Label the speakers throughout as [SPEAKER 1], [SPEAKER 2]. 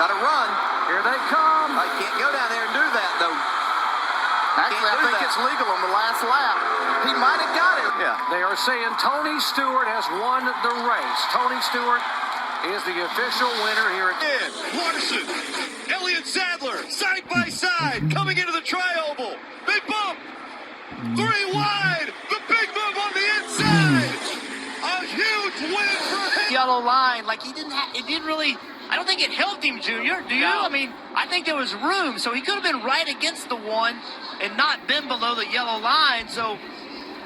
[SPEAKER 1] Got to run.
[SPEAKER 2] Here they come.
[SPEAKER 1] I can't go down there and do that, though.
[SPEAKER 3] Actually, I think it's legal on the last lap.
[SPEAKER 1] He might have got it.
[SPEAKER 2] Yeah. They are saying Tony Stewart has won the race. Tony Stewart is the official winner here at
[SPEAKER 4] Larson, Elliott Sadler, side by side, coming into the tri-oval. Big bump. 3 wide. The big move on the inside. A huge win for him.
[SPEAKER 5] Yellow line, like it didn't really, I don't think it helped him, Junior. Do you?
[SPEAKER 6] No.
[SPEAKER 5] I mean, I think there was room, so he could have been right against the one and not been below the yellow line. So,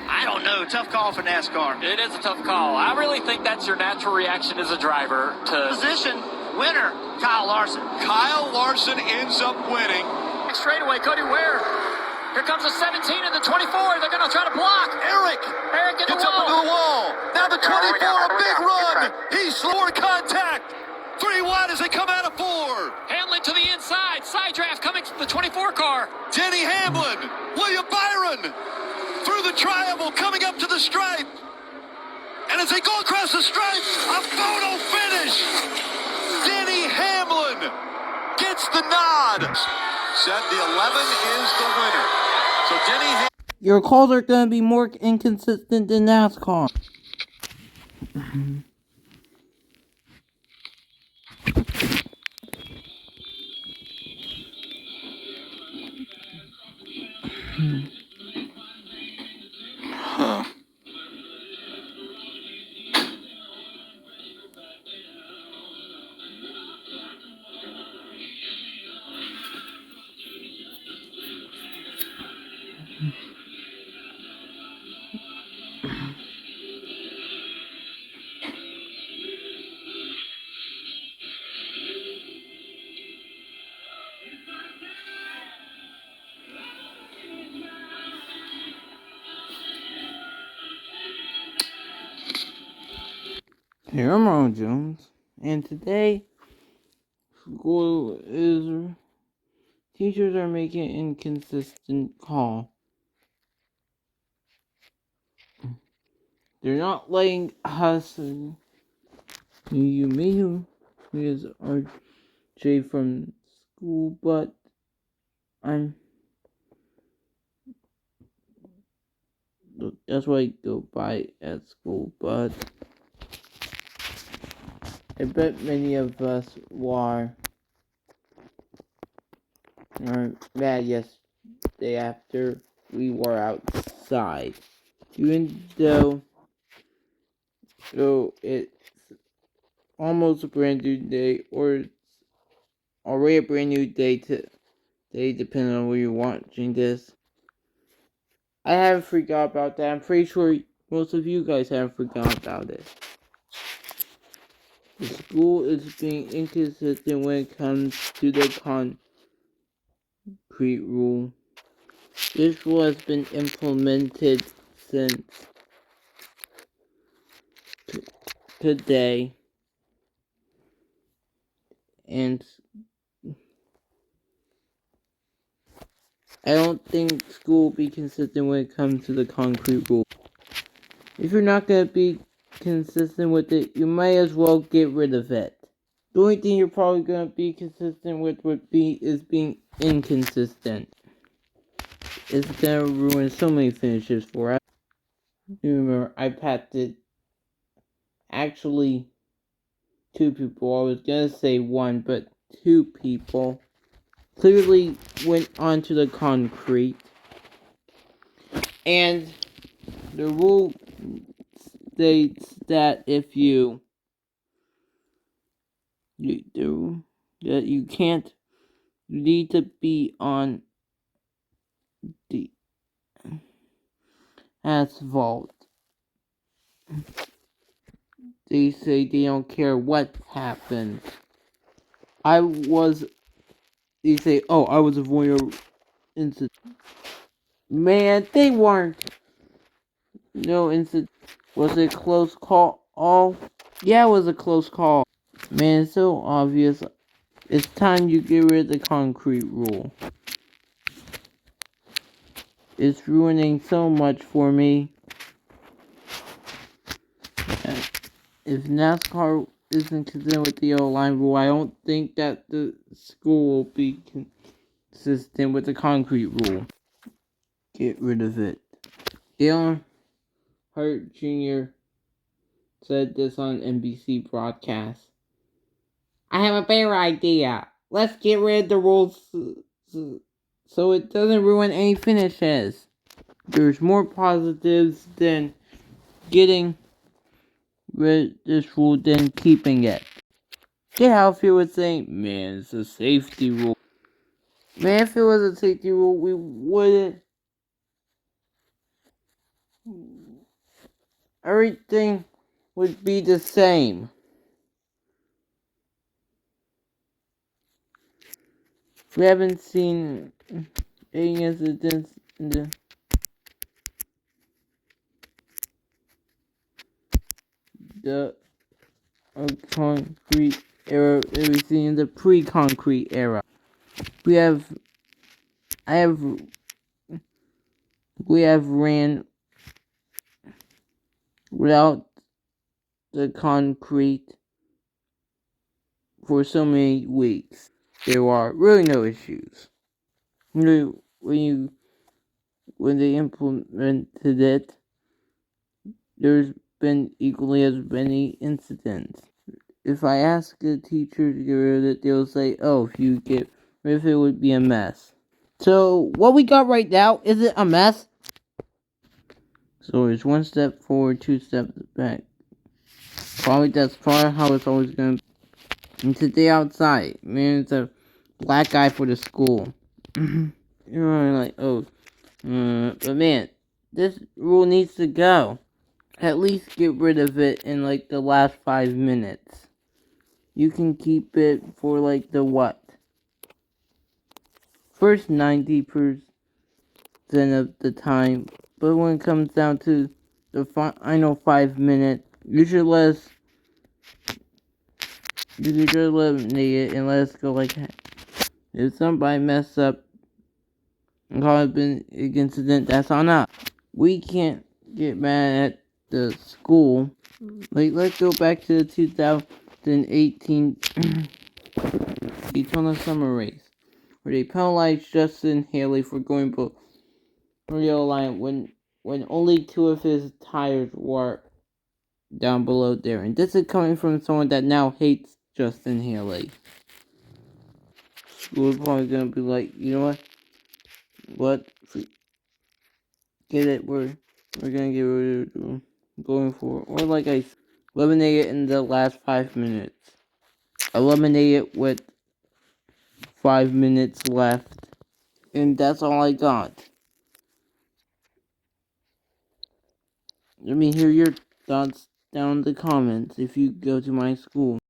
[SPEAKER 5] I don't know. Tough call for NASCAR.
[SPEAKER 6] It is a tough call. I really think that's your natural reaction as a driver to
[SPEAKER 5] Position winner, Kyle Larson.
[SPEAKER 4] Kyle Larson ends up winning.
[SPEAKER 6] straightaway. Cody Ware. Here comes the 17 and the 24. They're going to try to block.
[SPEAKER 4] Eric
[SPEAKER 6] in
[SPEAKER 4] gets
[SPEAKER 6] the
[SPEAKER 4] up
[SPEAKER 6] wall.
[SPEAKER 4] into the wall. Now the 24, a big run. He's slower contact. 3 wide as they come out of 4.
[SPEAKER 6] Hamlin to the inside. Side draft coming from the 24 car.
[SPEAKER 4] Denny Hamlin, William Byron through the tri-oval coming up to the stripe. And as they go across the stripe, a photo finish. Denny Hamlin gets the nod. Said the 11 is the winner. So Denny Hamlin.
[SPEAKER 7] Your calls are going to be more inconsistent than NASCAR. Here I'm Ron Jones, and today school is teachers are making inconsistent call. They're not letting us, you may have is RJ from school, but that's what I go by at school, but I bet many of us were mad yesterday after we were outside. Even though it's almost a brand new day, or it's already a brand new day today, depending on where you're watching this. I haven't forgot about that. I'm pretty sure most of you guys haven't forgot about it. The school is being inconsistent when it comes to the concrete rule. This rule has been implemented since today, and I don't think school will be consistent when it comes to the concrete rule. If you're not going to be consistent with it, you might as well get rid of it. The only thing you're probably going to be consistent with is being inconsistent. It's going to ruin so many finishes for us. Remember, I passed it. Actually, 2 people. I was going to say 1, but 2 people clearly went onto the concrete. And the rule states that if you can't, you need to be on the asphalt. They say they don't care what happens. They say, oh, I was avoiding an incident. Man, they weren't. No incident. Was it a close call? Yeah, it was a close call. Man, it's so obvious. It's time you get rid of the concrete rule. It's ruining so much for me. If NASCAR isn't consistent with the yellow line rule, I don't think that the school will be consistent with the concrete rule. Get rid of it. Dale Hart Jr. said this on NBC broadcast. I have a better idea. Let's get rid of the rules so it doesn't ruin any finishes. There's more positives than getting rid of this rule than keeping it. Get how if you would say, man, it's a safety rule. Man, if it was a safety rule, we wouldn't. Everything would be the same. We haven't seen any incidents in the concrete era. We've seen in the pre-concrete era. We have ran without the concrete for so many weeks. There are really no issues. When they implemented it, there's been equally as many incidents. If I ask a teacher to get rid of it, they'll say, oh, if you get rid of it, it would be a mess. So, what we got right now, is it a mess? So, it's one step forward, two steps back. That's probably how it's always going to be. And today outside, man, it's a black guy for the school. You're like, oh, but man, this rule needs to go. At least get rid of it in like the last 5 minutes. You can keep it for like the what? First 90% of the time. But when it comes down to the final 5 minutes, you should just eliminate it and let us go like that. If somebody mess up and call it an incident, that's on us. We can't get mad at the school. Like, let's go back to the 2018 Daytona Summer Race, where they penalized Justin Haley for going below the yellow line when only 2 of his tires were down below there. And this is coming from someone that now hates Justin Haley. School's probably gonna be like, you know what? Get it? We're gonna get rid of going forward. Or like I said, eliminate it in the last 5 minutes. Eliminate it with 5 minutes left. And that's all I got. Let me hear your thoughts down in the comments if you go to my school.